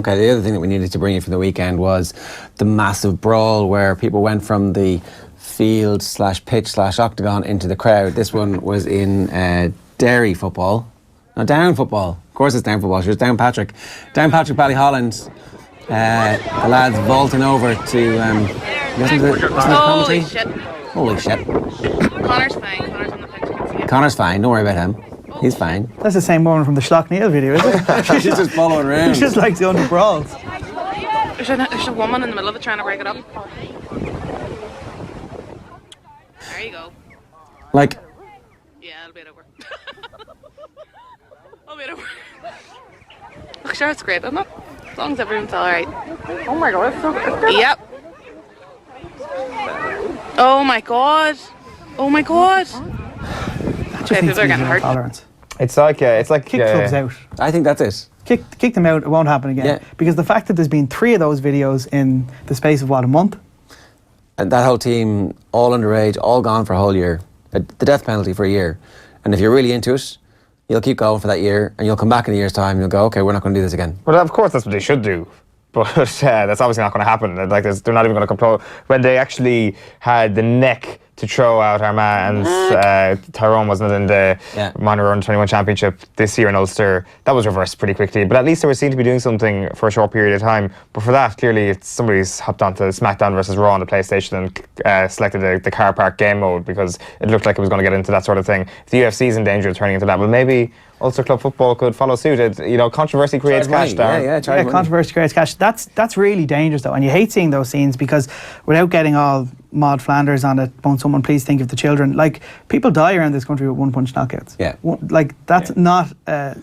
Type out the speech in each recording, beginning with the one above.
Okay, the other thing that we needed to bring you from the weekend was the massive brawl where people went from the field/pitch/octagon into the crowd. This one was in Derry football. No, Down football. Of course it's Down football. She was Downpatrick. Downpatrick, Ballyholland. The lads vaulting over to listen to the Holy shit. Holy shit. Connor's fine. Connor's on the pitch. Connor's fine, don't worry about him. He's fine. That's the same woman from the Schlock Neil video, is it? She's just following around. She just likes the under brawls. There's a woman in the middle of it trying to break it up. There you go. Like... Yeah, it'll be over. I'll be over. Look, sure, it's great, isn't it? As long as everyone's alright. Oh my god, it's so good. Yep. Oh my god. Oh my god. Okay, people are getting hurt. Tolerance. It's like Kick clubs out. I think that's it. Kick them out, it won't happen again. Yeah. Because the fact that there's been 3 of those videos in the space of, what, a month? And that whole team, all underage, all gone for a whole year. The death penalty for a year. And if you're really into it, you'll keep going for that year, and you'll come back in a year's time and you'll go, okay, we're not going to do this again. Well, of course, that's what they should do. But that's obviously not going to happen. Like, they're not even going to control. When they actually had the neck to throw out Armagh and Tyrone, wasn't it, in the minor under 21 championship this year in Ulster, that was reversed pretty quickly. But at least they were seen to be doing something for a short period of time. But for that, clearly, somebody's hopped onto SmackDown versus Raw on the PlayStation and selected the car park game mode because it looked like it was going to get into that sort of thing. If the UFC's in danger of turning into that, well, maybe Ulster Club Football could follow suit. Controversy creates cash, Darren. Yeah, controversy creates cash. That's really dangerous, though, and you hate seeing those scenes because without getting all Maud Flanders on it, won't someone please think of the children? Like, people die around this country with one-punch knockouts. Yeah. That's not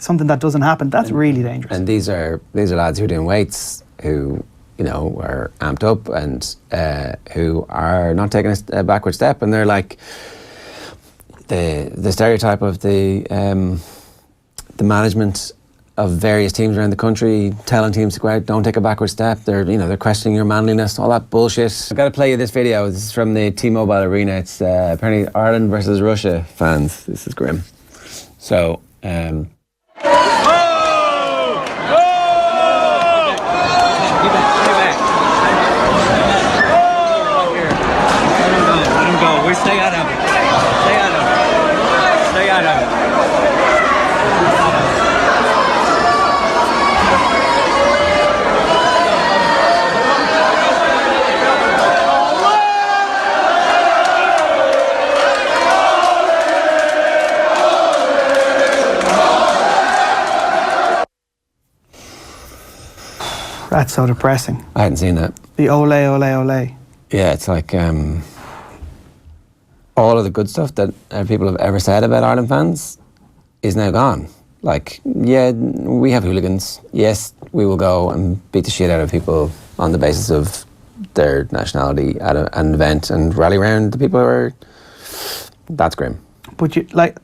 something that doesn't happen. That's really dangerous. And these are lads who are doing weights, who are amped up and who are not taking a backward step, and they're like the stereotype of the management of various teams around the country telling teams to go out, don't take a backward step. They're questioning your manliness, all that bullshit. I've got to play you this video. This is from the T-Mobile Arena. It's apparently Ireland versus Russia fans. This is grim. So, Stay out of it. Stay out of it. Stay out of it. That's so depressing. I hadn't seen that. The ole, ole, ole. Yeah, it's like all of the good stuff that people have ever said about Ireland fans is now gone. Like, yeah, we have hooligans. Yes, we will go and beat the shit out of people on the basis of their nationality at an event and rally around the people who are... That's grim. But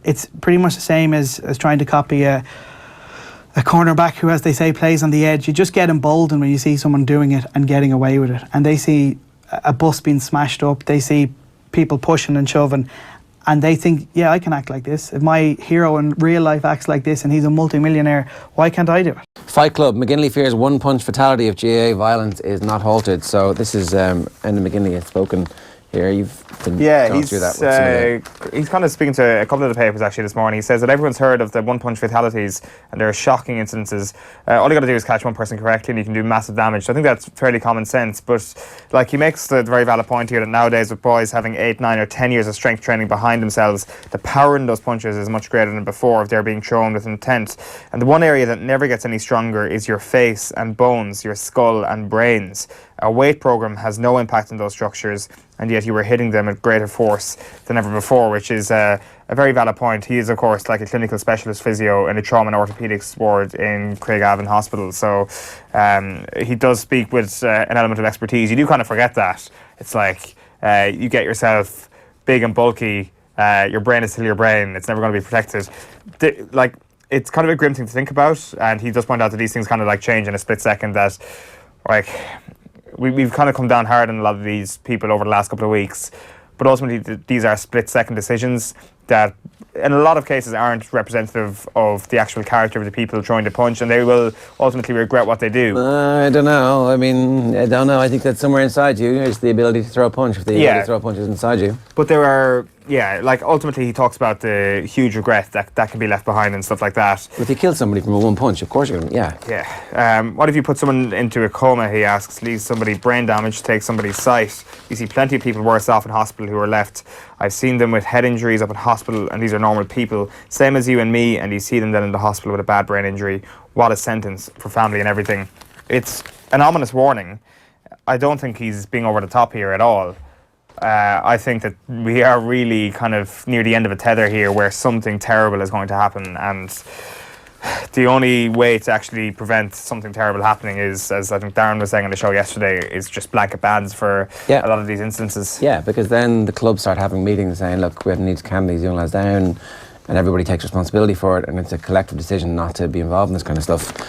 it's pretty much the same as trying to copy a cornerback who, as they say, plays on the edge. You just get emboldened when you see someone doing it and getting away with it. And they see a bus being smashed up. They see people pushing and shoving. And they think, yeah, I can act like this. If my hero in real life acts like this and he's a multi-millionaire, why can't I do it? Fight Club. McGinley fears one-punch fatality if GAA violence is not halted. So this is Enda McGinley has spoken here. You've been going through that. He's kind of speaking to a couple of the papers actually this morning. He says that everyone's heard of the one-punch fatalities and there are shocking incidences. All you got to do is catch one person correctly and you can do massive damage. So I think that's fairly common sense. But like, he makes the very valid point here that nowadays with boys having 8, 9 or 10 years of strength training behind themselves, the power in those punches is much greater than before if they're being thrown with intent. And the one area that never gets any stronger is your face and bones, your skull and brains. A weight program has no impact on those structures, and yet you were hitting them at greater force than ever before, which is a very valid point. He is, of course, like a clinical specialist physio in a trauma and orthopaedics ward in Craigavon Hospital. So he does speak with an element of expertise. You do kind of forget that. It's like you get yourself big and bulky, your brain is still your brain. It's never going to be protected. It's kind of a grim thing to think about, and he does point out that these things kind of like change in a split second, that like... We've kind of come down hard on a lot of these people over the last couple of weeks, but ultimately these are split-second decisions that in a lot of cases aren't representative of the actual character of the people trying to punch, and they will ultimately regret what they do. I don't know. I mean, I don't know. I think that somewhere inside you is the ability to throw a punch. If the ability to throw a punch is inside you. But there are, like ultimately he talks about the huge regret that can be left behind and stuff like that. If you kill somebody from a one punch, of course you're going to, Yeah. What if you put someone into a coma, he asks, leaves somebody brain damage, takes somebody's sight. You see plenty of people worse off in hospital who are left. I've seen them with head injuries up in hospital, and these are normal people, same as you and me, and you see them then in the hospital with a bad brain injury. What a sentence for family and everything. It's an ominous warning. I don't think he's being over the top here at all. I think that we are really kind of near the end of a tether here where something terrible is going to happen, and the only way to actually prevent something terrible happening is, as I think Darren was saying on the show yesterday, is just blanket bans for a lot of these instances. Yeah, because then the clubs start having meetings saying, look, we need to calm these young lads down, and everybody takes responsibility for it, and it's a collective decision not to be involved in this kind of stuff.